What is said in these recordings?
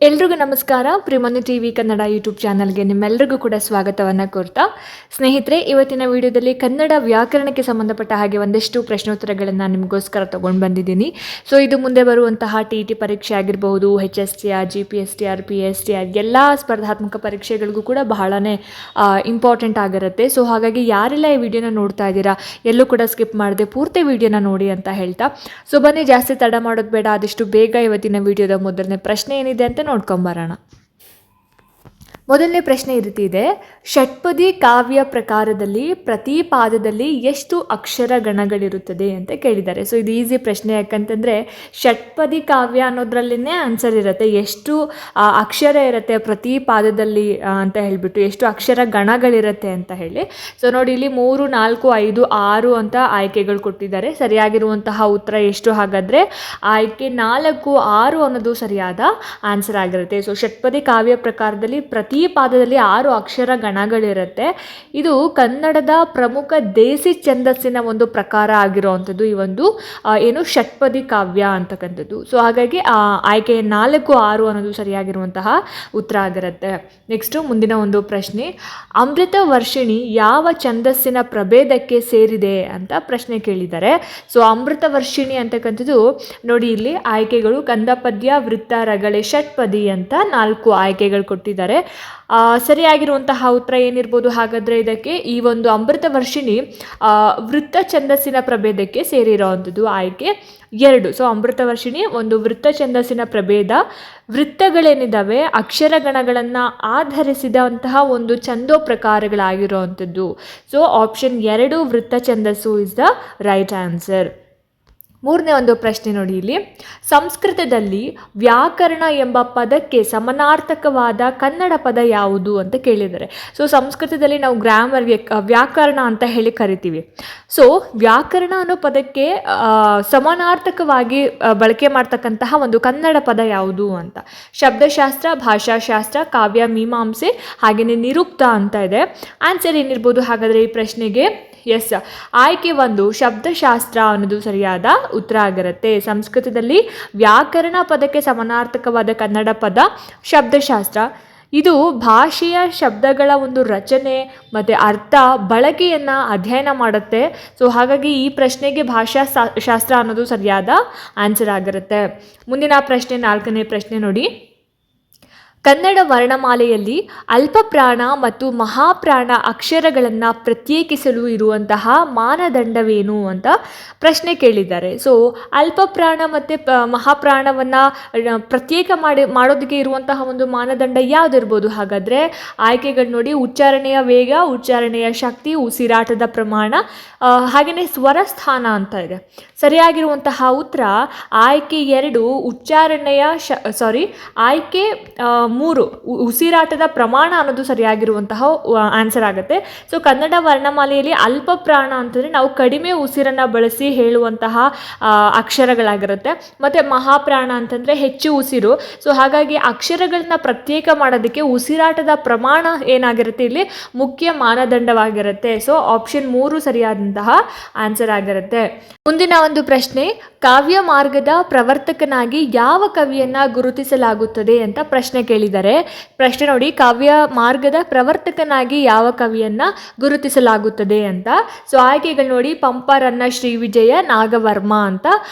ಎಲ್ರಿಗೂ ನಮಸ್ಕಾರ. ಪ್ರಿಮನು TV Kannada YouTube ಚಾನಲ್ಗೆ ನಿಮ್ಮೆಲ್ಲರಿಗೂ ಕೂಡ ಸ್ವಾಗತವನ್ನು ಕೋರ್ತಾ, ಸ್ನೇಹಿತರೆ, ಇವತ್ತಿನ ವಿಡಿಯೋದಲ್ಲಿ ಕನ್ನಡ ವ್ಯಾಕರಣಕ್ಕೆ ಸಂಬಂಧಪಟ್ಟ ಹಾಗೆ ಒಂದಷ್ಟು ಪ್ರಶ್ನೋತ್ತರಗಳನ್ನು ನಿಮಗೋಸ್ಕರ ತೊಗೊಂಡು ಬಂದಿದ್ದೀನಿ. ಸೊ ಇದು ಮುಂದೆ ಬರುವಂತಹ TET ಪರೀಕ್ಷೆ ಆಗಿರಬಹುದು, HSTR, GPSTR, PSTR ಎಲ್ಲ ಸ್ಪರ್ಧಾತ್ಮಕ ಪರೀಕ್ಷೆಗಳಿಗೂ ಕೂಡ ಬಹಳನೇ ಇಂಪಾರ್ಟೆಂಟ್ ಆಗಿರುತ್ತೆ. ಸೊ ಹಾಗಾಗಿ ಯಾರೆಲ್ಲ ಈ ವಿಡಿಯೋನ ನೋಡ್ತಾ ಇದ್ದೀರಾ, ಎಲ್ಲೂ ಕೂಡ ಸ್ಕಿಪ್ ಮಾಡದೆ ಪೂರ್ತಿ ವಿಡಿಯೋನ ನೋಡಿ ಅಂತ ಹೇಳ್ತಾ, ಸೊ ಬನ್ನಿ ಜಾಸ್ತಿ ತಡ ಮಾಡೋದು ಬೇಡ, ಆದಷ್ಟು ಬೇಗ ಇವತ್ತಿನ ವಿಡಿಯೋದ ಮೊದಲನೇ ಪ್ರಶ್ನೆ ಏನಿದೆ ಅಂತ ನೋಡ್ಕೊಂಬರೋಣ. ಮೊದಲನೇ ಪ್ರಶ್ನೆ ಈ ರೀತಿ ಇದೆ: ಷಟ್ಪದಿ ಕಾವ್ಯ ಪ್ರಕಾರದಲ್ಲಿ ಪ್ರತಿ ಪಾದದಲ್ಲಿ ಎಷ್ಟು ಅಕ್ಷರ ಗಣಗಳಿರುತ್ತದೆ ಅಂತ ಕೇಳಿದ್ದಾರೆ. ಸೊ ಇದು ಈಸಿ ಪ್ರಶ್ನೆ, ಯಾಕಂತಂದರೆ ಷಟ್ಪದಿ ಕಾವ್ಯ ಅನ್ನೋದ್ರಲ್ಲೇ ಆನ್ಸರ್ ಇರುತ್ತೆ, ಎಷ್ಟು ಅಕ್ಷರ ಇರುತ್ತೆ ಪ್ರತಿ ಪಾದದಲ್ಲಿ ಅಂತ ಹೇಳಿಬಿಟ್ಟು, ಎಷ್ಟು ಅಕ್ಷರ ಗಣಗಳಿರುತ್ತೆ ಅಂತ ಹೇಳಿ. ಸೊ ನೋಡಿ, ಇಲ್ಲಿ 3, 4, 5, 6 ಅಂತ ಆಯ್ಕೆಗಳು ಕೊಟ್ಟಿದ್ದಾರೆ. ಸರಿಯಾಗಿರುವಂತಹ ಉತ್ತರ ಎಷ್ಟು ಹಾಗಾದರೆ ಆಯ್ಕೆ 4, 6 ಅನ್ನೋದು ಸರಿಯಾದ ಆನ್ಸರ್ ಆಗಿರುತ್ತೆ. ಸೊ ಷಟ್ಪದಿ ಕಾವ್ಯ ಪ್ರಕಾರದಲ್ಲಿ ಪ್ರತಿ ಪಾದದಲ್ಲಿ 6 ಅಕ್ಷರ ಗಣಗಳಿರುತ್ತೆ. ಇದು ಕನ್ನಡದ ಪ್ರಮುಖ ದೇಸಿ ಛಂದಸ್ಸಿನ ಒಂದು ಪ್ರಕಾರ ಆಗಿರುವಂಥದ್ದು ಈ ಒಂದು ಏನು ಷಟ್ಪದಿ ಕಾವ್ಯ ಅಂತಕ್ಕಂಥದ್ದು. ಸೊ ಹಾಗಾಗಿ ಆಯ್ಕೆ 4, 6 ಅನ್ನೋದು ಸರಿಯಾಗಿರುವಂತಹ ಉತ್ತರ ಆಗಿರುತ್ತೆ. ನೆಕ್ಸ್ಟು ಮುಂದಿನ ಒಂದು ಪ್ರಶ್ನೆ: ಅಮೃತ ವರ್ಷಿಣಿ ಯಾವ ಛಂದಸ್ಸಿನ ಪ್ರಭೇದಕ್ಕೆ ಸೇರಿದೆ ಅಂತ ಪ್ರಶ್ನೆ ಕೇಳಿದ್ದಾರೆ. ಸೊ ಅಮೃತ ವರ್ಷಿಣಿ ಅಂತಕ್ಕಂಥದ್ದು ನೋಡಿ, ಇಲ್ಲಿ ಆಯ್ಕೆಗಳು ಕಂದಪದ್ಯ, ವೃತ್ತ, ರಗಳೆ, ಷಟ್ಪದಿ ಅಂತ 4 ಆಯ್ಕೆಗಳು ಕೊಟ್ಟಿದ್ದಾರೆ. ಸರಿಯಾಗಿರುವಂತಹ ಉತ್ತರ ಏನಿರ್ಬೋದು ಹಾಗಾದರೆ ಇದಕ್ಕೆ? ಈ ಒಂದು ಅಮೃತ ವರ್ಷಿಣಿ ವೃತ್ತ ಛಂದಸ್ಸಿನ ಪ್ರಭೇದಕ್ಕೆ ಸೇರಿರೋವಂಥದ್ದು ಆಯ್ಕೆ 2. ಸೊ ಅಮೃತ ವರ್ಷಿಣಿ ಒಂದು ವೃತ್ತ ಛಂದಸ್ಸಿನ ಪ್ರಭೇದ. ವೃತ್ತಗಳೇನಿದ್ದಾವೆ ಅಕ್ಷರಗಣಗಳನ್ನು ಆಧರಿಸಿದಂತಹ ಒಂದು ಛಂದೋ ಪ್ರಕಾರಗಳಾಗಿರುವಂಥದ್ದು. ಸೊ ಆಪ್ಷನ್ 2 ವೃತ್ತ ಛಂದಸ್ಸು ಇಸ್ ದ ರೈಟ್ ಆನ್ಸರ್. ಮೂರನೇ ಒಂದು ಪ್ರಶ್ನೆ ನೋಡಿ, ಇಲ್ಲಿ ಸಂಸ್ಕೃತದಲ್ಲಿ ವ್ಯಾಕರಣ ಎಂಬ ಪದಕ್ಕೆ ಸಮನಾರ್ಥಕವಾದ ಕನ್ನಡ ಪದ ಯಾವುದು ಅಂತ ಕೇಳಿದ್ದಾರೆ. ಸೊ ಸಂಸ್ಕೃತದಲ್ಲಿ ನಾವು ಗ್ರಾಮರ್ಗೆ ವ್ಯಾಕರಣ ಅಂತ ಹೇಳಿ ಕರಿತೀವಿ. ಸೊ ವ್ಯಾಕರಣ ಅನ್ನೋ ಪದಕ್ಕೆ ಸಮಾನಾರ್ಥಕವಾಗಿ ಬಳಕೆ ಮಾಡ್ತಕ್ಕಂತಹ ಒಂದು ಕನ್ನಡ ಪದ ಯಾವುದು ಅಂತ. ಶಬ್ದಶಾಸ್ತ್ರ, ಭಾಷಾಶಾಸ್ತ್ರ, ಕಾವ್ಯ ಮೀಮಾಂಸೆ, ಹಾಗೆಯೇ ನಿರುಕ್ತ ಅಂತ ಇದೆ. ಆನ್ಸರ್ ಏನಿರ್ಬೋದು ಹಾಗಾದರೆ ಈ ಪ್ರಶ್ನೆಗೆ? ಎಸ್, ಆಯ್ಕೆ 1 ಶಬ್ದಶಾಸ್ತ್ರ ಅನ್ನೋದು ಸರಿಯಾದ ಉತ್ತರ ಆಗಿರುತ್ತೆ. ಸಂಸ್ಕೃತದಲ್ಲಿ ವ್ಯಾಕರಣ ಪದಕ್ಕೆ ಸಮಾನಾರ್ಥಕವಾದ ಕನ್ನಡ ಪದ ಶಬ್ದಶಾಸ್ತ್ರ. ಇದು ಭಾಷೆಯ ಶಬ್ದಗಳ ಒಂದು ರಚನೆ ಮತ್ತು ಅರ್ಥ ಬಳಕೆಯನ್ನು ಅಧ್ಯಯನ ಮಾಡುತ್ತೆ. ಸೊ ಹಾಗಾಗಿ ಈ ಪ್ರಶ್ನೆಗೆ ಭಾಷಾಶಾಸ್ತ್ರ ಅನ್ನೋದು ಸರಿಯಾದ ಆನ್ಸರ್ ಆಗಿರುತ್ತೆ. ಮುಂದಿನ ಪ್ರಶ್ನೆ, 4ನೇ ಪ್ರಶ್ನೆ ನೋಡಿ: ಕನ್ನಡ ವರ್ಣಮಾಲೆಯಲ್ಲಿ ಅಲ್ಪಪ್ರಾಣ ಮತ್ತು ಮಹಾಪ್ರಾಣ ಅಕ್ಷರಗಳನ್ನು ಪ್ರತ್ಯೇಕಿಸಲು ಇರುವಂತಹ ಮಾನದಂಡವೇನು ಅಂತ ಪ್ರಶ್ನೆ ಕೇಳಿದ್ದಾರೆ. ಸೊ ಅಲ್ಪಪ್ರಾಣ ಮತ್ತು ಮಹಾಪ್ರಾಣವನ್ನು ಪ್ರತ್ಯೇಕ ಮಾಡೋದಕ್ಕೆ ಇರುವಂತಹ ಒಂದು ಮಾನದಂಡ ಯಾವುದಿರ್ಬೋದು ಹಾಗಾದರೆ? ಆಯ್ಕೆಗಳು ನೋಡಿ: ಉಚ್ಚಾರಣೆಯ ವೇಗ, ಉಚ್ಚಾರಣೆಯ ಶಕ್ತಿ, ಉಸಿರಾಟದ ಪ್ರಮಾಣ, ಹಾಗೆಯೇ ಸ್ವರಸ್ಥಾನ ಅಂತ ಇದೆ. ಸರಿಯಾಗಿರುವಂತಹ ಉತ್ತರ ಆಯ್ಕೆ 2 ಉಚ್ಚಾರಣೆಯ ಆಯ್ಕೆ 3 ಉಸಿರಾಟದ ಪ್ರಮಾಣ ಅನ್ನೋದು ಸರಿಯಾಗಿರುವಂತಹ ಆನ್ಸರ್ ಆಗುತ್ತೆ. ಸೊ ಕನ್ನಡ ವರ್ಣಮಾಲೆಯಲ್ಲಿ ಅಲ್ಪ ಪ್ರಾಣ ಅಂತಂದರೆ ನಾವು ಕಡಿಮೆ ಉಸಿರನ್ನು ಬಳಸಿ ಹೇಳುವಂತಹ ಅಕ್ಷರಗಳಾಗಿರುತ್ತೆ, ಮತ್ತು ಮಹಾಪ್ರಾಣ ಅಂತಂದರೆ ಹೆಚ್ಚು ಉಸಿರು. ಸೊ ಹಾಗಾಗಿ ಅಕ್ಷರಗಳನ್ನ ಪ್ರತ್ಯೇಕ ಮಾಡೋದಕ್ಕೆ ಉಸಿರಾಟದ ಪ್ರಮಾಣ ಏನಾಗಿರುತ್ತೆ ಇಲ್ಲಿ ಮುಖ್ಯ ಮಾನದಂಡವಾಗಿರುತ್ತೆ. ಸೊ ಆಪ್ಷನ್ 3 ಸರಿಯಾದಂತಹ ಆನ್ಸರ್ ಆಗಿರುತ್ತೆ. ಮುಂದಿನ ಒಂದು ಪ್ರಶ್ನೆ: ಕಾವ್ಯ ಮಾರ್ಗದ ಪ್ರವರ್ತಕನಾಗಿ ಯಾವ ಕವಿಯನ್ನ ಗುರುತಿಸಲಾಗುತ್ತದೆ ಅಂತ ಪ್ರಶ್ನೆ ಕೇಳಿದ್ದಾರೆ. ಪ್ರಶ್ನೆ ನೋಡಿ, ಕಾವ್ಯ ಮಾರ್ಗದ ಪ್ರವರ್ತಕನಾಗಿ ಯಾವ ಕವಿಯನ್ನ ಗುರುತಿಸಲಾಗುತ್ತದೆ ಅಂತ. ಸೊ ಆಯ್ಕೆಗಳು ನೋಡಿ: ಪಂಪ, ರನ್ನ, ಶ್ರೀವಿಜಯ, ನಾಗವರ್ಮ ಅಂತ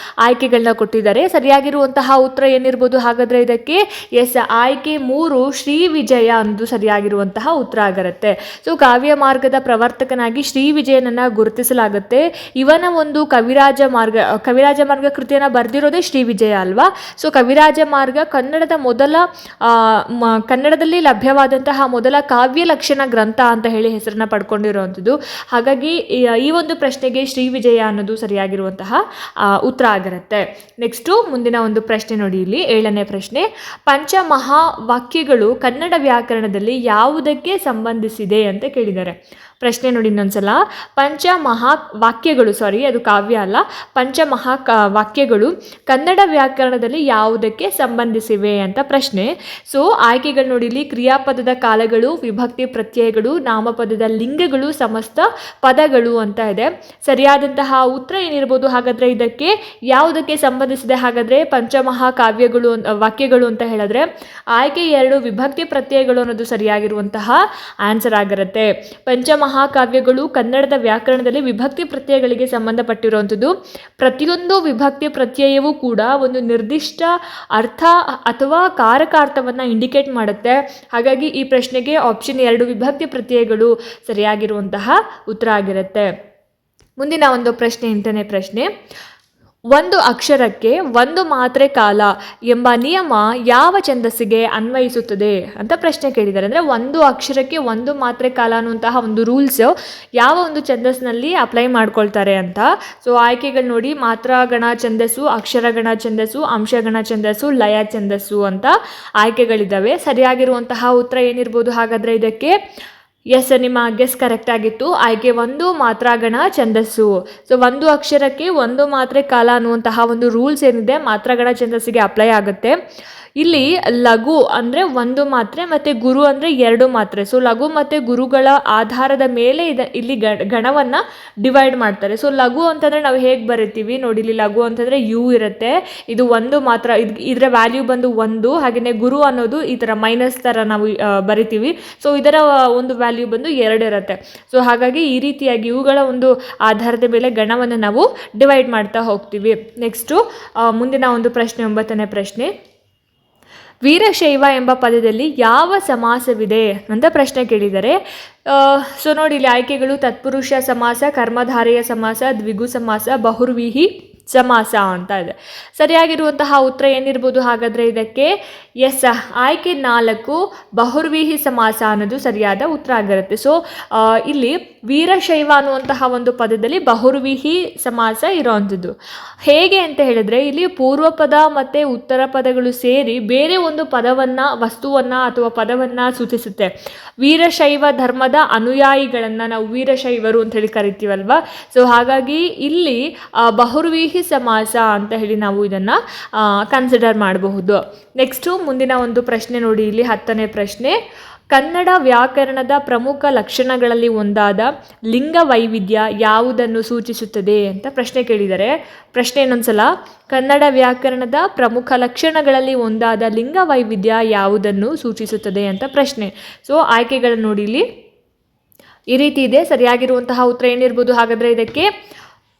ಆಯ್ಕೆಗಳನ್ನ ಕೊಟ್ಟಿದ್ದಾರೆ. ಸರಿಯಾಗಿರುವಂತಹ ಉತ್ತರ ಏನಿರ್ಬೋದು ಹಾಗಾದ್ರೆ ಇದಕ್ಕೆ? ಎಸ್, ಆಯ್ಕೆ 3 ಶ್ರೀವಿಜಯ ಅನ್ನೋದು ಸರಿಯಾಗಿರುವಂತಹ ಉತ್ತರ ಆಗಿರುತ್ತೆ. ಸೊ ಕಾವ್ಯ ಮಾರ್ಗದ ಪ್ರವರ್ತಕನಾಗಿ ಶ್ರೀವಿಜಯನನ್ನ ಗುರುತಿಸಲಾಗುತ್ತೆ. ಇವನ ಒಂದು ಕವಿರಾಜ ಮಾರ್ಗ ಕೃತಿಯನ್ನು ಬರೆದಿರೋದೇ ಶ್ರೀವಿಜಯ ಅಲ್ವಾ. ಸೊ ಕವಿರಾಜ ಮಾರ್ಗ ಕನ್ನಡದಲ್ಲಿ ಲಭ್ಯವಾದಂತಹ ಮೊದಲ ಕಾವ್ಯ ಲಕ್ಷಣ ಗ್ರಂಥ ಅಂತ ಹೇಳಿ ಹೆಸರನ್ನ ಪಡ್ಕೊಂಡಿರುವಂಥದ್ದು. ಹಾಗಾಗಿ ಈ ಒಂದು ಪ್ರಶ್ನೆಗೆ ಶ್ರೀವಿಜಯ ಅನ್ನೋದು ಸರಿಯಾಗಿರುವಂತಹ ಉತ್ತರ ಆಗಿರುತ್ತೆ. ನೆಕ್ಸ್ಟು ಮುಂದಿನ ಒಂದು ಪ್ರಶ್ನೆ ನೋಡಿ, ಇಲ್ಲಿ 7ನೇ ಪ್ರಶ್ನೆ: ಪಂಚಮಹಾವಾಕ್ಯಗಳು ಕನ್ನಡ ವ್ಯಾಕರಣದಲ್ಲಿ ಯಾವುದಕ್ಕೆ ಸಂಬಂಧಿಸಿದೆ ಅಂತ ಕೇಳಿದ್ದಾರೆ. ಪ್ರಶ್ನೆ ನೋಡಿ ಇನ್ನೊಂದ್ಸಲ. ಅದು ಕಾವ್ಯ ಅಲ್ಲ, ವಾಕ್ಯಗಳು ಕನ್ನಡ ವ್ಯಾಕರಣದಲ್ಲಿ ಯಾವುದಕ್ಕೆ ಸಂಬಂಧಿಸಿವೆ ಅಂತ ಪ್ರಶ್ನೆ. ಸೊ ಆಯ್ಕೆಗಳು ನೋಡಿ ಇಲ್ಲಿ: ಕ್ರಿಯಾಪದದ ಕಾಲಗಳು, ವಿಭಕ್ತಿ ಪ್ರತ್ಯಯಗಳು, ನಾಮಪದದ ಲಿಂಗಗಳು, ಸಮಸ್ತ ಪದಗಳು ಅಂತ ಇದೆ. ಸರಿಯಾದಂತಹ ಉತ್ತರ ಏನಿರ್ಬೋದು ಹಾಗಾದ್ರೆ ಇದಕ್ಕೆ? ಯಾವುದಕ್ಕೆ ಸಂಬಂಧಿಸಿದೆ ಹಾಗಾದ್ರೆ ಪಂಚಮಹಾಕಾವ್ಯಗಳು ವಾಕ್ಯಗಳು ಅಂತ ಹೇಳಿದ್ರೆ ಆಯ್ಕೆ 2 ವಿಭಕ್ತಿ ಪ್ರತ್ಯಯಗಳು ಅನ್ನೋದು ಸರಿಯಾಗಿರುವಂತಹ ಆನ್ಸರ್ ಆಗಿರುತ್ತೆ. ಪಂಚಮಹಾಕಾವ್ಯಗಳು ಕನ್ನಡದ ವ್ಯಾಕರಣದಲ್ಲಿ ವಿಭಕ್ತಿ ಪ್ರತ್ಯಯಗಳಿಗೆ ಸಂಬಂಧಪಟ್ಟಿರುವಂಥದ್ದು. ಪ್ರತಿಯೊಂದು ವಿಭಕ್ತಿ ಪ್ರತ್ಯಯವೂ ಕೂಡ ಒಂದು ನಿರ್ದಿಷ್ಟ ಅರ್ಥ ಅಥವಾ ಕಾರಕಾರ್ಥವನ್ನು ಇಂಡಿಕೇಟ್ ಮಾಡುತ್ತೆ. ಹಾಗಾಗಿ ಈ ಪ್ರಶ್ನೆಗೆ ಆಪ್ಷನ್ 2 ವಿಭಕ್ತಿ ಪ್ರತ್ಯಯಗಳು ಸರಿಯಾಗಿರುವಂತಹ ಉತ್ತರ ಆಗಿರುತ್ತೆ. ಮುಂದಿನ ಒಂದು ಪ್ರಶ್ನೆ, 8ನೇ ಪ್ರಶ್ನೆ. ಒಂದು ಅಕ್ಷರಕ್ಕೆ ಒಂದು ಮಾತ್ರೆ ಕಾಲ ಎಂಬ ನಿಯಮ ಯಾವ ಛಂದಸ್ಸಿಗೆ ಅನ್ವಯಿಸುತ್ತದೆ ಅಂತ ಪ್ರಶ್ನೆ ಕೇಳಿದ್ದಾರೆ. ಅಂದರೆ ಒಂದು ಅಕ್ಷರಕ್ಕೆ ಒಂದು ಮಾತ್ರೆ ಕಾಲ ಅನ್ನುವಂತಹ ಒಂದು ರೂಲ್ಸ್ ಯಾವ ಒಂದು ಛಂದಸ್ಸಿನಲ್ಲಿ ಅಪ್ಲೈ ಮಾಡ್ಕೊಳ್ತಾರೆ ಅಂತ. ಸೊ ಆಯ್ಕೆಗಳು ನೋಡಿ: ಮಾತ್ರಾಗಣ ಛಂದಸ್ಸು, ಅಕ್ಷರಗಣ ಛಂದಸ್ಸು, ಅಂಶಗಣ ಛಂದಸ್ಸು, ಲಯ ಛಂದಸ್ಸು ಅಂತ ಆಯ್ಕೆಗಳಿದ್ದಾವೆ. ಸರಿಯಾಗಿರುವಂತಹ ಉತ್ತರ ಏನಿರ್ಬೋದು ಹಾಗಾದರೆ ಇದಕ್ಕೆ? ಎಸ್, ನಿಮ್ಮ ಗೆಸ್ ಕರೆಕ್ಟ್ ಆಗಿತ್ತು. ಆಯ್ಕೆ 1 ಮಾತ್ರಾಗಣ ಛಂದಸ್ಸು. ಸೊ ಒಂದು ಅಕ್ಷರಕ್ಕೆ ಒಂದು ಮಾತ್ರೆ ಕಾಲ ಅನ್ನುವಂತಹ ಒಂದು ರೂಲ್ಸ್ ಏನಿದೆ ಮಾತ್ರಾಗಣ ಛಂದಸ್ಸಿಗೆ ಅಪ್ಲೈ ಆಗುತ್ತೆ. ಇಲ್ಲಿ ಲಘು ಅಂದರೆ 1 ಮಾತ್ರೆ ಮತ್ತು ಗುರು ಅಂದರೆ 2 ಮಾತ್ರೆ. ಸೊ ಲಘು ಮತ್ತು ಗುರುಗಳ ಆಧಾರದ ಮೇಲೆ ಇಲ್ಲಿ ಗಣವನ್ನು ಡಿವೈಡ್ ಮಾಡ್ತಾರೆ. ಸೊ ಲಘು ಅಂತಂದರೆ ನಾವು ಹೇಗೆ ಬರಿತೀವಿ ನೋಡಿ, ಇಲ್ಲಿ ಲಘು ಅಂತಂದರೆ ಯು ಇರುತ್ತೆ, ಇದು 1 ಮಾತ್ರ, ಇದರ ವ್ಯಾಲ್ಯೂ ಬಂದು 1. ಹಾಗೆಯೇ ಗುರು ಅನ್ನೋದು ಈ ಥರ ಮೈನಸ್ ಥರ ನಾವು ಬರಿತೀವಿ. ಸೊ ಇದರ ಒಂದು ವ್ಯಾಲ್ಯೂ ಬಂದು 2 ಇರುತ್ತೆ. ಸೊ ಹಾಗಾಗಿ ಈ ರೀತಿಯಾಗಿ ಇವುಗಳ ಒಂದು ಆಧಾರದ ಮೇಲೆ ಗಣವನ್ನು ನಾವು ಡಿವೈಡ್ ಮಾಡ್ತಾ ಹೋಗ್ತೀವಿ. ನೆಕ್ಸ್ಟು ಮುಂದಿನ ಒಂದು ಪ್ರಶ್ನೆ, 9ನೇ ಪ್ರಶ್ನೆ. ವೀರಶೈವ ಎಂಬ ಪದದಲ್ಲಿ ಯಾವ ಸಮಾಸವಿದೆ ಅಂತ ಪ್ರಶ್ನೆ ಕೇಳಿದ್ದಾರೆ. ಸೊ ನೋಡಿ ಇಲ್ಲಿ ಆಯ್ಕೆಗಳು: ತತ್ಪುರುಷ ಸಮಾಸ, ಕರ್ಮಧಾರೆಯ ಸಮಾಸ, ದ್ವಿಗು ಸಮಾಸ, ಬಹುರ್ವಿಹಿ ಸಮಾಸ ಅಂತ ಇದೆ. ಸರಿಯಾಗಿರುವಂತಹ ಉತ್ತರ ಏನಿರ್ಬೋದು ಹಾಗಾದರೆ ಇದಕ್ಕೆ? ಎಸ್, ಆಯ್ಕೆ 4 ಬಹುರ್ವಿಹಿ ಸಮಾಸ ಅನ್ನೋದು ಸರಿಯಾದ ಉತ್ತರ ಆಗಿರುತ್ತೆ. ಸೊ ಇಲ್ಲಿ ವೀರಶೈವ ಅನ್ನುವಂತಹ ಒಂದು ಪದದಲ್ಲಿ ಬಹುರ್ವಿಹಿ ಸಮಾಸ ಇರೋವಂಥದ್ದು. ಹೇಗೆ ಅಂತ ಹೇಳಿದ್ರೆ ಇಲ್ಲಿ ಪೂರ್ವ ಪದ ಮತ್ತು ಉತ್ತರ ಪದಗಳು ಸೇರಿ ಬೇರೆ ಒಂದು ಪದವನ್ನು, ವಸ್ತುವನ್ನು ಅಥವಾ ಪದವನ್ನು ಸೂಚಿಸುತ್ತೆ. ವೀರಶೈವ ಧರ್ಮದ ಅನುಯಾಯಿಗಳನ್ನು ನಾವು ವೀರಶೈವರು ಅಂತ ಹೇಳಿ ಕರಿತೀವಲ್ವ. ಸೊ ಹಾಗಾಗಿ ಇಲ್ಲಿ ಬಹುರ್ವಿಹಿ ಸಮಾಸ ಅಂತ ಹೇಳಿ ನಾವು ಇದನ್ನು ಕನ್ಸಿಡರ್ ಮಾಡಬಹುದು. ನೆಕ್ಸ್ಟು ಮುಂದಿನ ಒಂದು ಪ್ರಶ್ನೆ ನೋಡಿ ಇಲ್ಲಿ 10ನೇ ಪ್ರಶ್ನೆ. ಕನ್ನಡ ವ್ಯಾಕರಣದ ಪ್ರಮುಖ ಲಕ್ಷಣಗಳಲ್ಲಿ ಒಂದಾದ ಲಿಂಗ ವೈವಿಧ್ಯ ಯಾವುದನ್ನು ಸೂಚಿಸುತ್ತದೆ ಅಂತ ಪ್ರಶ್ನೆ ಕೇಳಿದ್ದಾರೆ. ಪ್ರಶ್ನೆ ಇನ್ನೊಂದ್ಸಲ: ಕನ್ನಡ ವ್ಯಾಕರಣದ ಪ್ರಮುಖ ಲಕ್ಷಣಗಳಲ್ಲಿ ಒಂದಾದ ಲಿಂಗ ವೈವಿಧ್ಯ ಯಾವುದನ್ನು ಸೂಚಿಸುತ್ತದೆ ಅಂತ ಪ್ರಶ್ನೆ. ಸೊ ಆಯ್ಕೆಗಳನ್ನು ನೋಡಿ ಇಲ್ಲಿ ಈ ರೀತಿ ಇದೆ. ಸರಿಯಾಗಿರುವಂತಹ ಉತ್ತರ ಏನಿರ್ಬೋದು ಹಾಗಾದರೆ ಇದಕ್ಕೆ?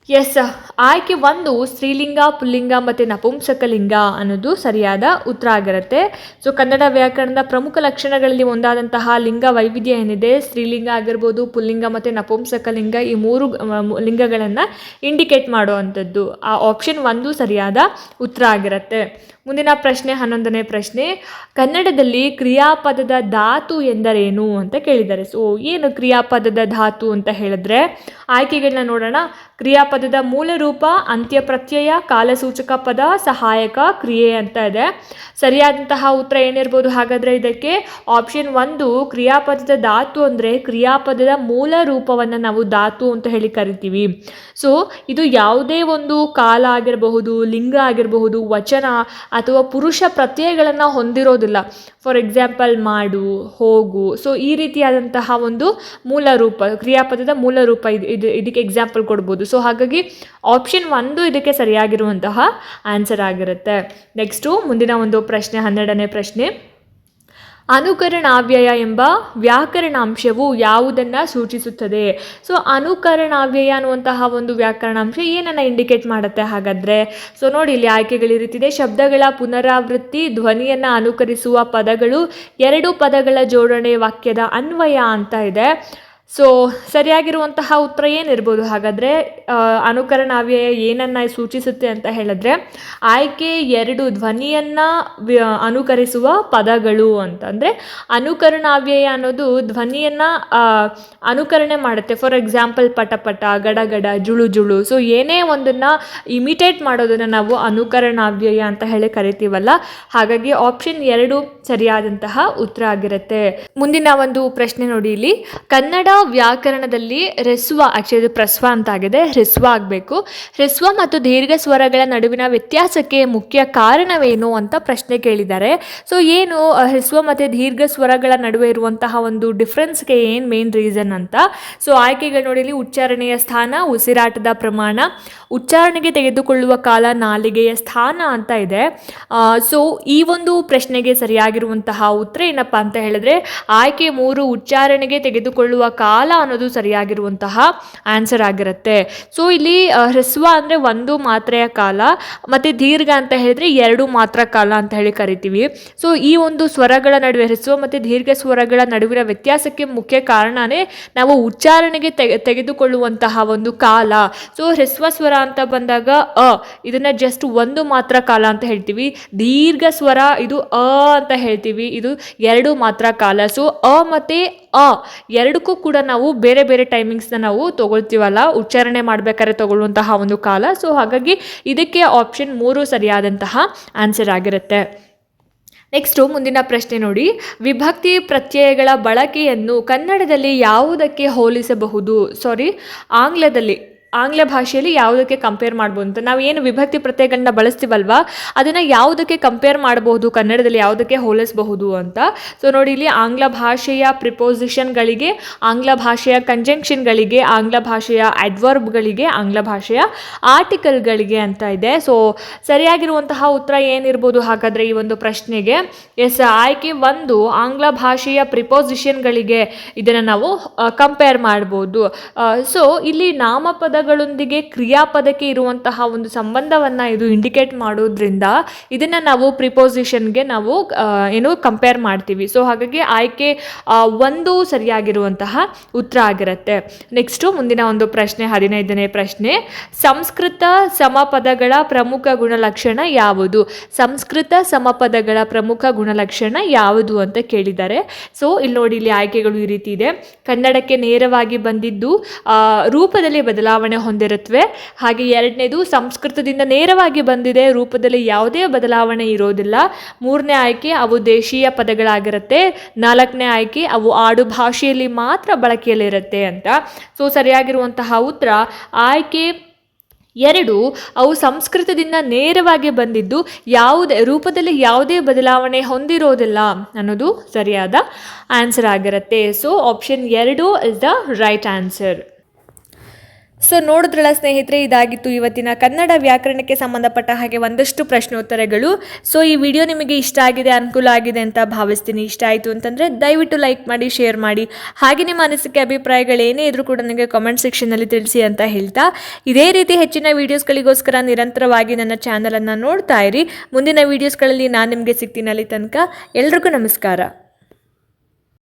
ಎಸ್, ಆಯ್ಕೆ 1 ಸ್ತ್ರೀಲಿಂಗ, ಪುಲ್ಲಿಂಗ ಮತ್ತು ನಪುಂಸಕಲಿಂಗ ಅನ್ನೋದು ಸರಿಯಾದ ಉತ್ತರ ಆಗಿರುತ್ತೆ. ಸೊ ಕನ್ನಡ ವ್ಯಾಕರಣದ ಪ್ರಮುಖ ಲಕ್ಷಣಗಳಲ್ಲಿ ಒಂದಾದಂತಹ ಲಿಂಗ ವೈವಿಧ್ಯ ಏನಿದೆ, ಸ್ತ್ರೀಲಿಂಗ ಆಗಿರ್ಬೋದು, ಪುಲ್ಲಿಂಗ ಮತ್ತು ನಪುಂಸಕಲಿಂಗ, ಈ 3 ಲಿಂಗಗಳನ್ನು ಇಂಡಿಕೇಟ್ ಮಾಡುವಂಥದ್ದು. ಆ ಆಪ್ಷನ್ 1 ಸರಿಯಾದ ಉತ್ತರ ಆಗಿರುತ್ತೆ. ಮುಂದಿನ ಪ್ರಶ್ನೆ, 11ನೇ ಪ್ರಶ್ನೆ. ಕನ್ನಡದಲ್ಲಿ ಕ್ರಿಯಾಪದದ ಧಾತು ಎಂದರೇನು ಅಂತ ಕೇಳಿದ್ದಾರೆ. ಸೊ ಏನು ಕ್ರಿಯಾಪದದ ಧಾತು ಅಂತ ಹೇಳಿದ್ರೆ ಆಯ್ಕೆಗಳನ್ನ ನೋಡೋಣ. ಕ್ರಿಯಾಪದದ ಮೂಲ ರೂಪ, ಅಂತ್ಯ ಪ್ರತ್ಯಯ, ಕಾಲಸೂಚಕ ಪದ, ಸಹಾಯಕ ಕ್ರಿಯೆ ಅಂತ ಇದೆ. ಸರಿಯಾದಂತಹ ಉತ್ತರ ಏನಿರ್ಬೋದು ಹಾಗಾದರೆ ಇದಕ್ಕೆ? ಆಪ್ಷನ್ 1 ಕ್ರಿಯಾಪದದ ಧಾತು ಅಂದರೆ ಕ್ರಿಯಾಪದದ ಮೂಲ ರೂಪವನ್ನು ನಾವು ಧಾತು ಅಂತ ಹೇಳಿ ಕರಿತೀವಿ. ಸೊ ಇದು ಯಾವುದೇ ಒಂದು ಕಾಲ ಆಗಿರಬಹುದು, ಲಿಂಗ ಆಗಿರಬಹುದು, ವಚನ ಅಥವಾ ಪುರುಷ ಪ್ರತ್ಯಯಗಳನ್ನು ಹೊಂದಿರೋದಿಲ್ಲ. ಫಾರ್ ಎಕ್ಸಾಂಪಲ್ ಮಾಡು, ಹೋಗು. ಸೊ ಈ ರೀತಿಯಾದಂತಹ ಒಂದು ಮೂಲ ರೂಪ, ಕ್ರಿಯಾಪದದ ಮೂಲ ರೂಪ ಇದಕ್ಕೆ ಎಕ್ಸಾಂಪಲ್ ಕೊಡ್ಬೋದು. ಸೊ ಹಾಗಾಗಿ ಆಪ್ಷನ್ 1 ಇದಕ್ಕೆ ಸರಿಯಾಗಿರುವಂತಹ ಆನ್ಸರ್ ಆಗಿರುತ್ತೆ. ನೆಕ್ಸ್ಟು ಮುಂದಿನ ಒಂದು ಪ್ರಶ್ನೆ, 12ನೇ ಪ್ರಶ್ನೆ. ಅನುಕರಣಾವ್ಯಯ ಎಂಬ ವ್ಯಾಕರಣಾಂಶವು ಯಾವುದನ್ನು ಸೂಚಿಸುತ್ತದೆ? ಸೊ ಅನುಕರಣಾವ್ಯಯ ಅನ್ನುವಂತಹ ಒಂದು ವ್ಯಾಕರಣಾಂಶ ಏನನ್ನು ಇಂಡಿಕೇಟ್ ಮಾಡುತ್ತೆ ಹಾಗಾದರೆ? ಸೊ ನೋಡಿ ಇಲ್ಲಿ ಆಯ್ಕೆಗಳು ಈ ರೀತಿದೆ. ಶಬ್ದಗಳ ಪುನರಾವೃತ್ತಿ, ಧ್ವನಿಯನ್ನು ಅನುಕರಿಸುವ ಪದಗಳು, 2 ಪದಗಳ ಜೋಡಣೆ, ವಾಕ್ಯದ ಅನ್ವಯ ಅಂತ ಇದೆ. ಸೊ ಸರಿಯಾಗಿರುವಂತಹ ಉತ್ತರ ಏನಿರ್ಬೋದು ಹಾಗಾದರೆ? ಅನುಕರಣಾವ್ಯಯ ಏನನ್ನು ಸೂಚಿಸುತ್ತೆ ಅಂತ ಹೇಳಿದ್ರೆ ಆಯ್ಕೆ 2 ಧ್ವನಿಯನ್ನು ಅನುಕರಿಸುವ ಪದಗಳು ಅಂತಂದರೆ ಅನುಕರಣಾವ್ಯಯ ಅನ್ನೋದು ಧ್ವನಿಯನ್ನು ಅನುಕರಣೆ ಮಾಡುತ್ತೆ. ಫಾರ್ ಎಕ್ಸಾಂಪಲ್ ಪಟಪಟ, ಗಡಗಡ, ಜುಳು ಜುಳು. ಸೊ ಏನೇ ಒಂದನ್ನು ಇಮಿಟೇಟ್ ಮಾಡೋದನ್ನು ನಾವು ಅನುಕರಣಾವ್ಯಯ ಅಂತ ಹೇಳಿ ಕರಿತೀವಲ್ಲ. ಹಾಗಾಗಿ ಆಪ್ಷನ್ 2 ಸರಿಯಾದಂತಹ ಉತ್ತರ ಆಗಿರುತ್ತೆ. ಮುಂದಿನ ಒಂದು ಪ್ರಶ್ನೆ ನೋಡಿ ಇಲ್ಲಿ, ಕನ್ನಡ ವ್ಯಾಕರಣದಲ್ಲಿ ಹ್ರಸ್ವ, ಆಕ್ಚುಲಿ ಇದು ಪ್ರಸ್ವ ಅಂತ ಆಗಿದೆ, ಹ್ರಸ್ವ ಆಗಬೇಕು. ಹ್ರಸ್ವ ಮತ್ತು ದೀರ್ಘ ಸ್ವರಗಳ ನಡುವಿನ ವ್ಯತ್ಯಾಸಕ್ಕೆ ಮುಖ್ಯ ಕಾರಣವೇನು ಅಂತ ಪ್ರಶ್ನೆ ಕೇಳಿದ್ದಾರೆ. ಸೊ ಏನು ಹ್ರಸ್ವ ಮತ್ತು ದೀರ್ಘ ಸ್ವರಗಳ ನಡುವೆ ಇರುವಂತಹ ಒಂದು ಡಿಫ್ರೆನ್ಸ್ಗೆ ಏನು ಮೇನ್ ರೀಸನ್ ಅಂತ. ಸೊ ಆಯ್ಕೆಗಳು ನೋಡಿ ಇಲ್ಲಿ, ಉಚ್ಚಾರಣೆಯ ಸ್ಥಾನ, ಉಸಿರಾಟದ ಪ್ರಮಾಣ, ಉಚ್ಚಾರಣೆಗೆ ತೆಗೆದುಕೊಳ್ಳುವ ಕಾಲ, ನಾಲಿಗೆಯ ಸ್ಥಾನ ಅಂತ ಇದೆ. ಸೊ ಈ ಒಂದು ಪ್ರಶ್ನೆಗೆ ಸರಿಯಾಗಿರುವಂತಹ ಉತ್ತರ ಏನಪ್ಪ ಅಂತ ಹೇಳಿದ್ರೆ ಆಯ್ಕೆ 3, ಉಚ್ಚಾರಣೆಗೆ ತೆಗೆದುಕೊಳ್ಳುವ ಕಾಲ ಅನ್ನೋದು ಸರಿಯಾಗಿರುವಂತಹ ಆನ್ಸರ್ ಆಗಿರುತ್ತೆ. ಸೊ ಇಲ್ಲಿ ಹ್ರಸ್ವ ಅಂದರೆ 1 ಮಾತ್ರೆಯ ಕಾಲ, ಮತ್ತು ದೀರ್ಘ ಅಂತ ಹೇಳಿದ್ರೆ 2 ಮಾತ್ರ ಕಾಲ ಅಂತ ಹೇಳಿ ಕರಿತೀವಿ. ಸೊ ಈ ಒಂದು ಸ್ವರಗಳ ನಡುವೆ, ಹ್ರಸ್ವ ಮತ್ತು ದೀರ್ಘ ಸ್ವರಗಳ ನಡುವಿನ ವ್ಯತ್ಯಾಸಕ್ಕೆ ಮುಖ್ಯ ಕಾರಣನೇ ನಾವು ಉಚ್ಚಾರಣೆಗೆ ತೆಗೆದುಕೊಳ್ಳುವಂತಹ ಒಂದು ಕಾಲ. ಸೊ ಹ್ರಸ್ವ ಸ್ವರ ಅಂತ ಬಂದಾಗ ಇದನ್ನ ಜಸ್ಟ್ 1 ಮಾತ್ರ ಕಾಲ ಅಂತ ಹೇಳ್ತೀವಿ. ದೀರ್ಘ ಸ್ವರ ಇದು ಅಂತ ಹೇಳ್ತೀವಿ, ಇದು 2 ಮಾತ್ರ ಕಾಲ. ಸೊ ಮತ್ತೆ ಎರಡಕ್ಕೂ ಕೂಡ ನಾವು ಬೇರೆ ಬೇರೆ ಟೈಮಿಂಗ್ಸ್ನ ನಾವು ತಗೊಳ್ತೀವಲ್ಲ ಉಚ್ಚಾರಣೆ ಮಾಡಬೇಕಾದ್ರೆ ತಗೊಳ್ಳುವಂತಹ ಒಂದು ಕಾಲ. ಸೊ ಹಾಗಾಗಿ ಇದಕ್ಕೆ ಆಪ್ಷನ್ 3 ಸರಿಯಾದಂತಹ ಆನ್ಸರ್ ಆಗಿರುತ್ತೆ. ನೆಕ್ಸ್ಟು ಮುಂದಿನ ಪ್ರಶ್ನೆ ನೋಡಿ, ವಿಭಕ್ತಿ ಪ್ರತ್ಯಯಗಳ ಬಳಕೆಯನ್ನು ಕನ್ನಡದಲ್ಲಿ ಯಾವುದಕ್ಕೆ ಹೋಲಿಸಬಹುದು, ಆಂಗ್ಲ ಭಾಷೆಯಲ್ಲಿ ಯಾವುದಕ್ಕೆ ಕಂಪೇರ್ ಮಾಡ್ಬೋದು ಅಂತ. ನಾವು ಏನು ವಿಭಕ್ತಿ ಪ್ರತ್ಯಯಗಳನ್ನ ಬಳಸ್ತೀವಲ್ವಾ ಅದನ್ನು ಯಾವುದಕ್ಕೆ ಕಂಪೇರ್ ಮಾಡಬಹುದು, ಕನ್ನಡದಲ್ಲಿ ಯಾವುದಕ್ಕೆ ಹೋಲಿಸಬಹುದು ಅಂತ. ಸೊ ನೋಡಿ ಇಲ್ಲಿ, ಆಂಗ್ಲ ಭಾಷೆಯ ಪ್ರಿಪೋಸಿಷನ್ಗಳಿಗೆ, ಆಂಗ್ಲ ಭಾಷೆಯ ಕಂಜಂಕ್ಷನ್ಗಳಿಗೆ, ಆಂಗ್ಲ ಭಾಷೆಯ ಅಡ್ವರ್ಬ್ಗಳಿಗೆ, ಆಂಗ್ಲ ಭಾಷೆಯ ಆರ್ಟಿಕಲ್ಗಳಿಗೆ ಅಂತ ಇದೆ. ಸೊ ಸರಿಯಾಗಿರುವಂತಹ ಉತ್ತರ ಏನಿರ್ಬೋದು ಹಾಗಾದರೆ ಈ ಒಂದು ಪ್ರಶ್ನೆಗೆ? ಎಸ್, ಆಯ್ಕೆ 1, ಆಂಗ್ಲ ಭಾಷೆಯ ಪ್ರಿಪೋಸಿಷನ್ಗಳಿಗೆ ಇದನ್ನು ನಾವು ಕಂಪೇರ್ ಮಾಡ್ಬೋದು. ಸೊ ಇಲ್ಲಿ ನಾಮಪದ ಗಳೊಂದಿಗೆ ಕ್ರಿಯಾಪದಕ್ಕೆ ಇರುವಂತಹ ಒಂದು ಸಂಬಂಧವನ್ನು ಇದು ಇಂಡಿಕೇಟ್ ಮಾಡೋದ್ರಿಂದ ಇದನ್ನು ನಾವು ಪ್ರಿಪೋಸಿಷನ್ಗೆ ನಾವು ಕಂಪೇರ್ ಮಾಡ್ತೀವಿ. ಸೊ ಹಾಗಾಗಿ ಆಯ್ಕೆ 1 ಸರಿಯಾಗಿರುವಂತಹ ಉತ್ತರ ಆಗಿರುತ್ತೆ. ನೆಕ್ಸ್ಟು ಮುಂದಿನ ಒಂದು ಪ್ರಶ್ನೆ, 15ನೇ ಪ್ರಶ್ನೆ, ಸಂಸ್ಕೃತ ಸಮಪದಗಳ ಪ್ರಮುಖ ಗುಣಲಕ್ಷಣ ಯಾವುದು? ಸಂಸ್ಕೃತ ಸಮಪದಗಳ ಪ್ರಮುಖ ಗುಣಲಕ್ಷಣ ಯಾವುದು ಅಂತ ಕೇಳಿದ್ದಾರೆ. ಸೊ ಇಲ್ಲಿ ನೋಡಿ, ಇಲ್ಲಿ ಆಯ್ಕೆಗಳು ಈ ರೀತಿ ಇದೆ. ಕನ್ನಡಕ್ಕೆ ನೇರವಾಗಿ ಬಂದಿದ್ದು ರೂಪದಲ್ಲಿ ಬದಲಾವಣೆ ಹೊಂದಿರುತ್ತವೆ. ಹಾಗೆ 2ನೇದು, ಸಂಸ್ಕೃತದಿಂದ ನೇರವಾಗಿ ಬಂದಿದೆ, ರೂಪದಲ್ಲಿ ಯಾವುದೇ ಬದಲಾವಣೆ ಇರೋದಿಲ್ಲ. 3ನೇ ಆಯ್ಕೆ, ಅವು ದೇಶೀಯ ಪದಗಳಾಗಿರುತ್ತೆ. 4ನೇ ಆಯ್ಕೆ, ಅವು ಆಡು ಭಾಷೆಯಲ್ಲಿ ಮಾತ್ರ ಬಳಕೆಯಲ್ಲಿರುತ್ತೆ ಅಂತ. ಸೊ ಸರಿಯಾಗಿರುವಂತಹ ಉತ್ತರ ಆಯ್ಕೆ 2, ಅವು ಸಂಸ್ಕೃತದಿಂದ ನೇರವಾಗಿ ಬಂದಿದ್ದು ರೂಪದಲ್ಲಿ ಯಾವುದೇ ಬದಲಾವಣೆ ಹೊಂದಿರೋದಿಲ್ಲ ಅನ್ನೋದು ಸರಿಯಾದ ಆನ್ಸರ್ ಆಗಿರುತ್ತೆ. So option 2 is the right answer. So ನೋಡಿದ್ರಲ್ಲ ಸ್ನೇಹಿತರೆ, ಇದಾಗಿತ್ತು ಇವತ್ತಿನ ಕನ್ನಡ ವ್ಯಾಕರಣಕ್ಕೆ ಸಂಬಂಧಪಟ್ಟ ಹಾಗೆ ಒಂದಷ್ಟು ಪ್ರಶ್ನೋತ್ತರಗಳು. ಸೊ ಈ ವಿಡಿಯೋ ನಿಮಗೆ ಇಷ್ಟ ಆಗಿದೆ, ಅನುಕೂಲ ಆಗಿದೆ ಅಂತ ಭಾವಿಸ್ತೀನಿ. ಇಷ್ಟ ಆಯಿತು ಅಂತಂದರೆ ದಯವಿಟ್ಟು ಲೈಕ್ ಮಾಡಿ, ಶೇರ್ ಮಾಡಿ. ಹಾಗೆ ನಿಮ್ಮ ಅನಿಸಿಕೆ ಅಭಿಪ್ರಾಯಗಳು ಏನೇ ಇದ್ರೂ ಕೂಡ ನನಗೆ ಕಾಮೆಂಟ್ ಸೆಕ್ಷನಲ್ಲಿ ತಿಳಿಸಿ ಅಂತ ಹೇಳ್ತಾ, ಇದೇ ರೀತಿ ಹೆಚ್ಚಿನ ವೀಡಿಯೋಸ್ಗಳಿಗೋಸ್ಕರ ನಿರಂತರವಾಗಿ ನನ್ನ ಚಾನಲನ್ನು ನೋಡ್ತಾ ಇರಿ. ಮುಂದಿನ ವೀಡಿಯೋಸ್ಗಳಲ್ಲಿ ನಾನು ನಿಮಗೆ ಸಿಗ್ತೀನಿ. ಅಲ್ಲಿ ತನಕ ಎಲ್ರಿಗೂ ನಮಸ್ಕಾರ.